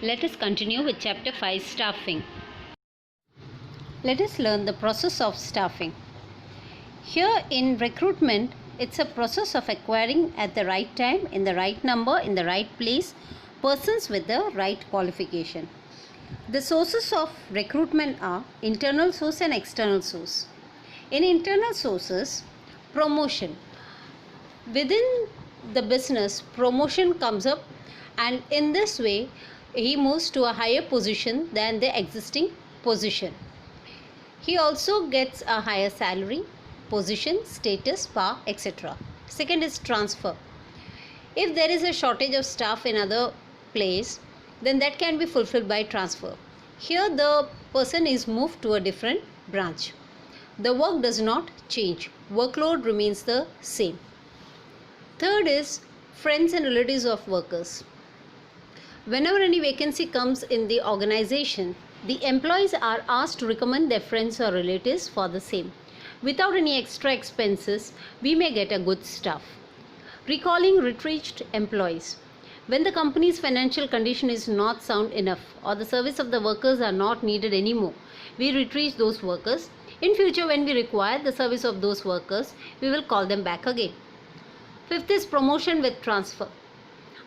Let us continue with Chapter 5, Staffing. Let us learn the process of staffing. Here in recruitment, it's a process of acquiring at the right time, in the right number, in the right place, persons with the right qualification. The sources of recruitment are internal source and external source. In internal sources, promotion. Within the business, promotion comes up, and in this way, he moves to a higher position than the existing position. He also gets a higher salary, position, status, power, etc. Second is transfer. If there is a shortage of staff in other place, then that can be fulfilled by transfer. Here the person is moved to a different branch. The work does not change. Workload remains the same. Third is friends and relatives of workers. Whenever any vacancy comes in the organization, the employees are asked to recommend their friends or relatives for the same. Without any extra expenses, we may get a good staff. Recalling retrenched employees. When the company's financial condition is not sound enough or the service of the workers are not needed anymore, we retrench those workers. In future, when we require the service of those workers, we will call them back again. Fifth is promotion with transfer.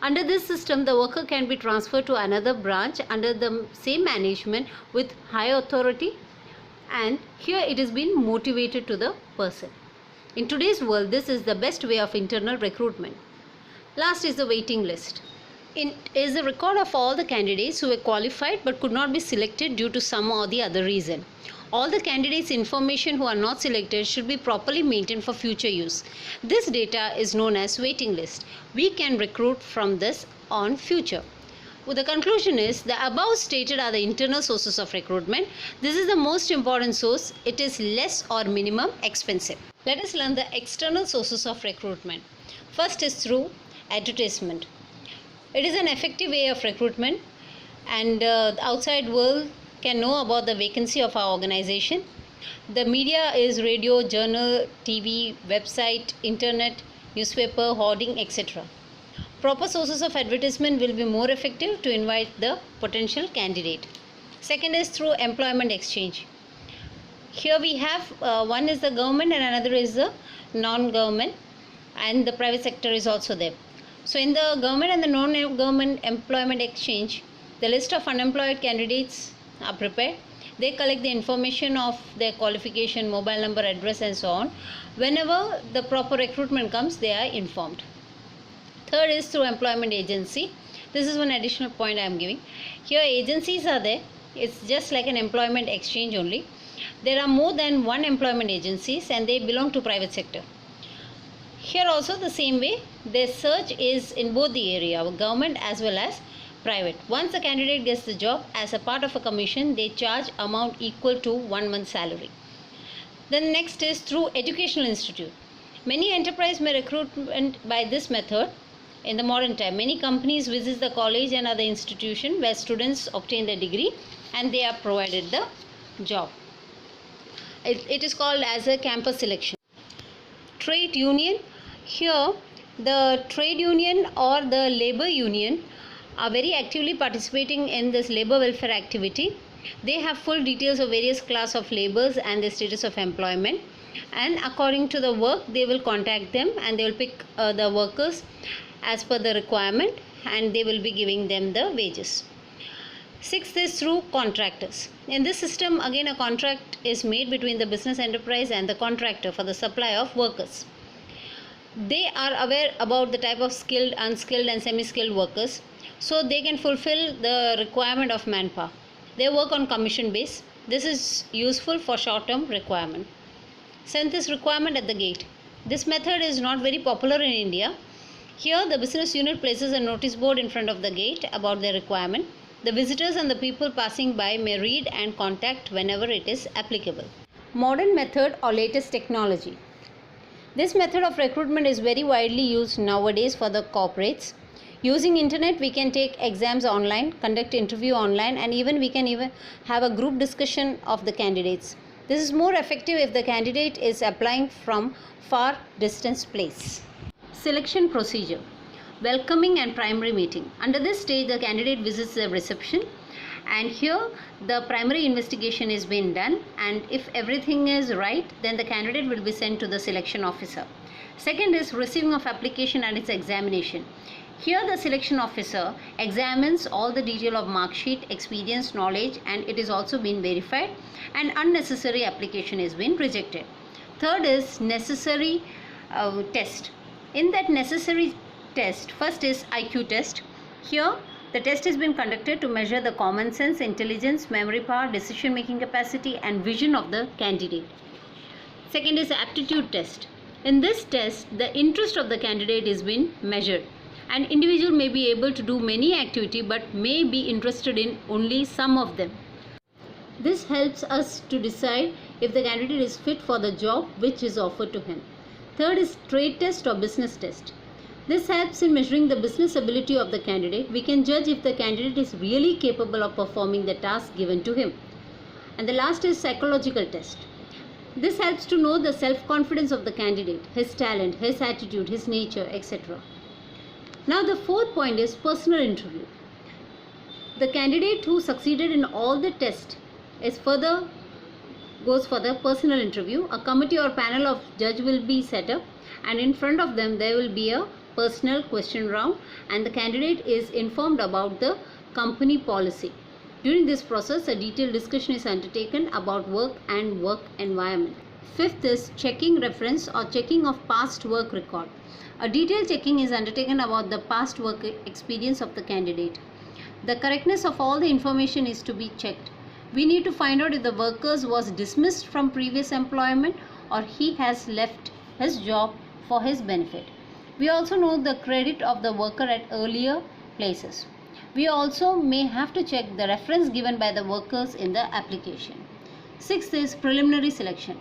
Under this system, the worker can be transferred to another branch under the same management with high authority, and here it is being motivated to the person. In today's world, this is the best way of internal recruitment. Last is the waiting list. It is a record of all the candidates who were qualified but could not be selected due to some or the other reason. All the candidates' information who are not selected should be properly maintained for future use. This data is known as waiting list. We can recruit from this on future. Well, the conclusion is the above stated are the internal sources of recruitment. This is the most important source. It is less or minimum expensive. Let us learn the external sources of recruitment. First is through advertisement. It is an effective way of recruitment, and the outside world can know about the vacancy of our organization. The media is radio, journal, TV, website, internet, newspaper, hoarding, etc. Proper sources of advertisement will be more effective to invite the potential candidate. Second is through employment exchange. Here we have one is the government and another is the non-government, and the private sector is also there. So in the government and the non-government employment exchange, the list of unemployed candidates are prepared. They collect the information of their qualification, mobile number, address and so on. Whenever the proper recruitment comes, they are informed. Third is through employment agency. This is one additional point I am giving. Here agencies are there. It's just like an employment exchange only. There are more than one employment agencies and they belong to private sector. Here also the same way, their search is in both the area, government as well as private. Once a candidate gets the job, as a part of a commission, they charge amount equal to 1 month's salary. Then next is through educational institute. Many enterprises may recruit by this method. In the modern time, many companies visit the college and other institution where students obtain their degree and they are provided the job. It is called as a campus selection. Trade union. Here the trade union or the labor union are very actively participating in this labor welfare activity. They have full details of various class of laborers and the status of employment, and according to the work they will contact them and they will pick the workers as per the requirement and they will be giving them the wages. Sixth is through contractors. In this system again a contract is made between the business enterprise and the contractor for the supply of workers. They are aware about the type of skilled, unskilled and semi-skilled workers, so they can fulfill the requirement of manpower. They work on commission base. This is useful for short-term requirement. Seventh is requirement at the gate. This method is not very popular in India. Here the business unit places a notice board in front of the gate about their requirement. The visitors and the people passing by may read and contact whenever it is applicable. Modern method or latest technology. This method of recruitment is very widely used nowadays for the corporates. Using internet, we can take exams online, conduct interview online, and we can have a group discussion of the candidates. This is more effective if the candidate is applying from far distance place. Selection procedure. welcoming and primary meeting. Under this stage, the candidate visits the reception, and here the primary investigation is being done, and if everything is right, then the candidate will be sent to the selection officer. Second is receiving of application and its examination. Here the selection officer examines all the detail of mark sheet, experience, knowledge, and it is also been verified, and unnecessary application is being rejected. Third is necessary test. In that necessary test, first is IQ test. Here the test has been conducted to measure the common sense, intelligence, memory power, decision making capacity and vision of the candidate. Second is aptitude test. In this test, the interest of the candidate is being measured. An individual may be able to do many activities but may be interested in only some of them. This helps us to decide if the candidate is fit for the job which is offered to him. Third is trade test or business test. This helps in measuring the business ability of the candidate. We can judge if the candidate is really capable of performing the task given to him. And the last is psychological test. This helps to know the self-confidence of the candidate, his talent, his attitude, his nature, etc. Now the fourth point is personal interview. The candidate who succeeded in all the tests goes for the personal interview. A committee or panel of judge will be set up, and in front of them there will be a personal question round, and the candidate is informed about the company policy. During this process, a detailed discussion is undertaken about work and work environment. Fifth is checking reference or checking of past work record. A detailed checking is undertaken about the past work experience of the candidate. The correctness of all the information is to be checked. We need to find out if the worker was dismissed from previous employment or he has left his job for his benefit. We also know the credit of the worker at earlier places. We also may have to check the reference given by the workers in the application. Sixth is preliminary selection.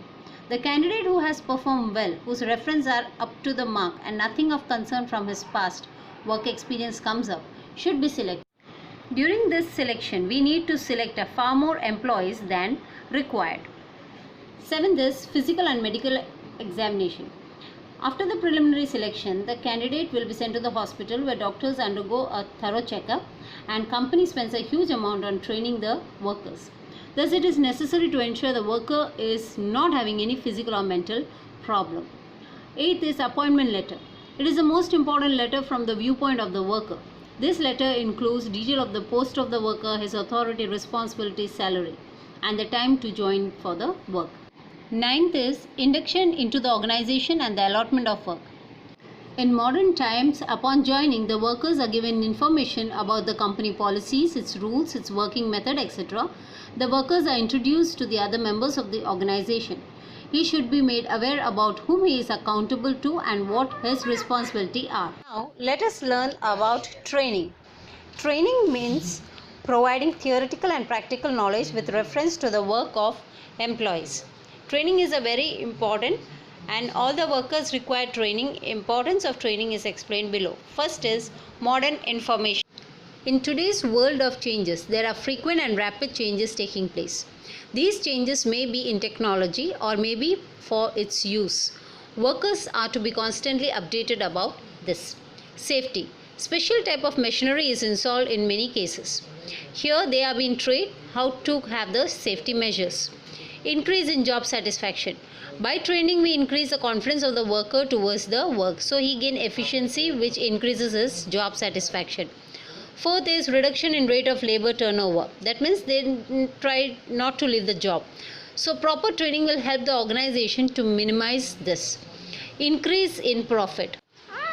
The candidate who has performed well, whose references are up to the mark and nothing of concern from his past work experience comes up, should be selected. During this selection, we need to select far more employees than required. Seventh is physical and medical examination. After the preliminary selection, the candidate will be sent to the hospital where doctors undergo a thorough checkup and company spends a huge amount on training the workers. Thus, it is necessary to ensure the worker is not having any physical or mental problem. Eighth is appointment letter. It is the most important letter from the viewpoint of the worker. This letter includes detail of the post of the worker, his authority, responsibility, salary, and the time to join for the work. Ninth is induction into the organization and the allotment of work. In modern times, upon joining, the workers are given information about the company policies, its rules, its working method, etc. The workers are introduced to the other members of the organization. He should be made aware about whom he is accountable to and what his responsibilities are. Now, let us learn about training. Training means providing theoretical and practical knowledge with reference to the work of employees. Training is a very important, and all the workers require training. Importance of training is explained below. First is modern information. In today's world of changes, there are frequent and rapid changes taking place. These changes may be in technology or may be for its use. Workers are to be constantly updated about this. Safety. Special type of machinery is installed in many cases. Here they are being trained how to have the safety measures. Increase in job satisfaction. By training, we increase the confidence of the worker towards the work, so he gains efficiency, which increases his job satisfaction. Fourth is reduction in rate of labor turnover. That means they try not to leave the job. So proper training will help the organization to minimize this. Increase in profit.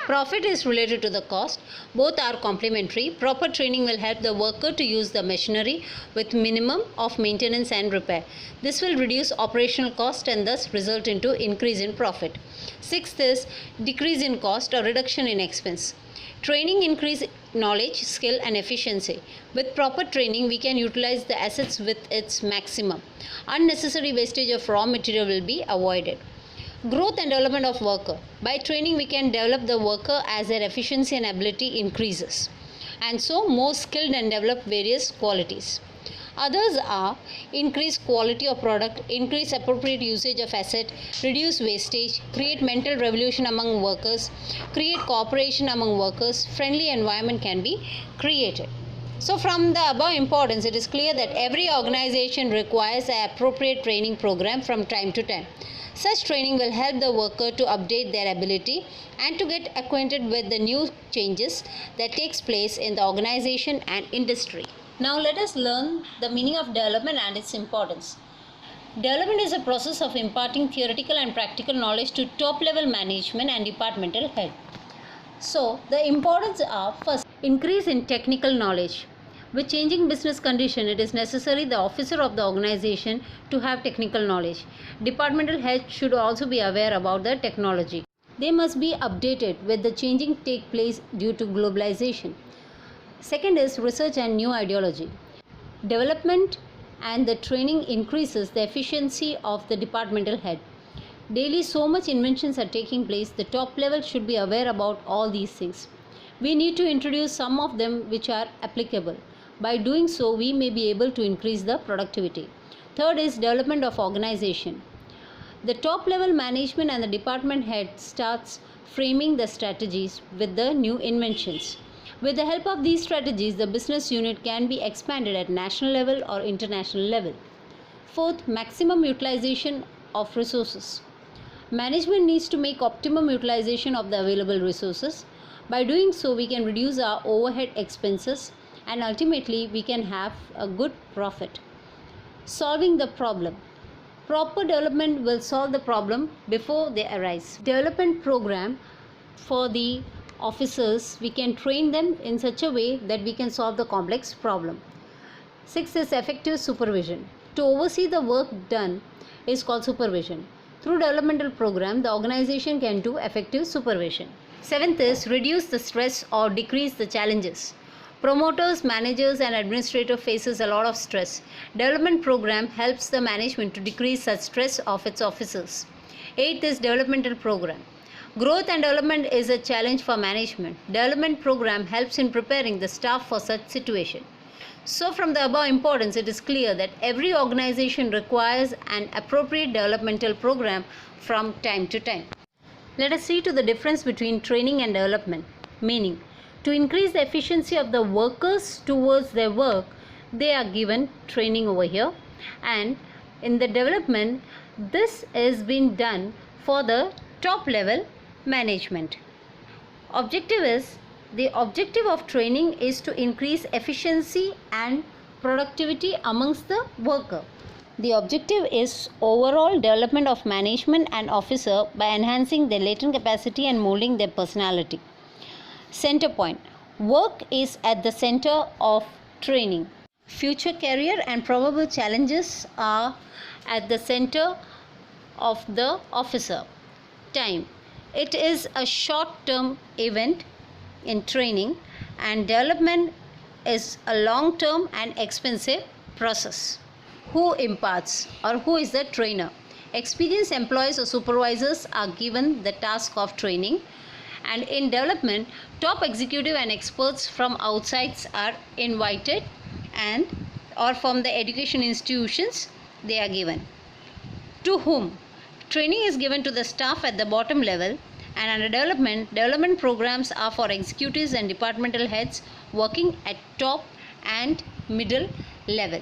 Profit is related to the cost. Both are complementary. Proper training will help the worker to use the machinery with minimum of maintenance and repair. This will reduce operational cost and thus result into increase in profit. Sixth is decrease in cost or reduction in expense. Training increases knowledge, skill and efficiency. With proper training, we can utilize the assets with its maximum. Unnecessary wastage of raw material will be avoided. Growth and development of worker. By training, we can develop the worker as their efficiency and ability increases, and so more skilled and develop various qualities. Others are increase quality of product, increase appropriate usage of asset, reduce wastage, create mental revolution among workers, create cooperation among workers, friendly environment can be created. So from the above importance, it is clear that every organization requires an appropriate training program from time to time. Such training will help the worker to update their ability and to get acquainted with the new changes that takes place in the organization and industry. Now let us learn the meaning of development and its importance. Development is a process of imparting theoretical and practical knowledge to top level management and departmental head. So the importance are, first, increase in technical knowledge. With changing business condition, it is necessary the officer of the organization to have technical knowledge. Departmental heads should also be aware about the technology. They must be updated with the changing take place due to globalization. Second is research and new ideology. Development and the training increases the efficiency of the departmental head. Daily so much inventions are taking place, the top level should be aware about all these things. We need to introduce some of them which are applicable. By doing so, we may be able to increase the productivity. Third is development of organization. The top level management and the department head starts framing the strategies with the new inventions. With the help of these strategies, the business unit can be expanded at national level or international level. Fourth, maximum utilization of resources. Management needs to make optimum utilization of the available resources. By doing so, we can reduce our overhead expenses and ultimately we can have a good profit. Solving the problem. Proper development will solve the problem before they arise. Development program for the officers, we can train them in such a way that we can solve the complex problem. Sixth is effective supervision. To oversee the work done is called supervision. Through developmental program, the organization can do effective supervision. Seventh is reduce the stress or decrease the challenges. Promoters, managers and administrators faces a lot of stress. Development program helps the management to decrease such stress of its officers. Eighth is developmental program. Growth and development is a challenge for management. Development program helps in preparing the staff for such situation. So from the above importance, it is clear that every organization requires an appropriate developmental program from time to time. Let us see to the difference between training and development. Meaning, to increase the efficiency of the workers towards their work, they are given training over here. And in the development, this is being done for the top level management. The objective of training is to increase efficiency and productivity amongst the worker. The objective is overall development of management and officer by enhancing their latent capacity and molding their personality. Center point. Work is at the center of training. Future career and probable challenges are at the center of the officer. Time. It is a short-term event in training and development is a long-term and expensive process. Who imparts or who is the trainer? Experienced employees or supervisors are given the task of training, and in development, top executive and experts from outsides are invited and or from the education institutions they are given. To whom? Training is given to the staff at the bottom level, and under development programs are for executives and departmental heads working at top and middle level.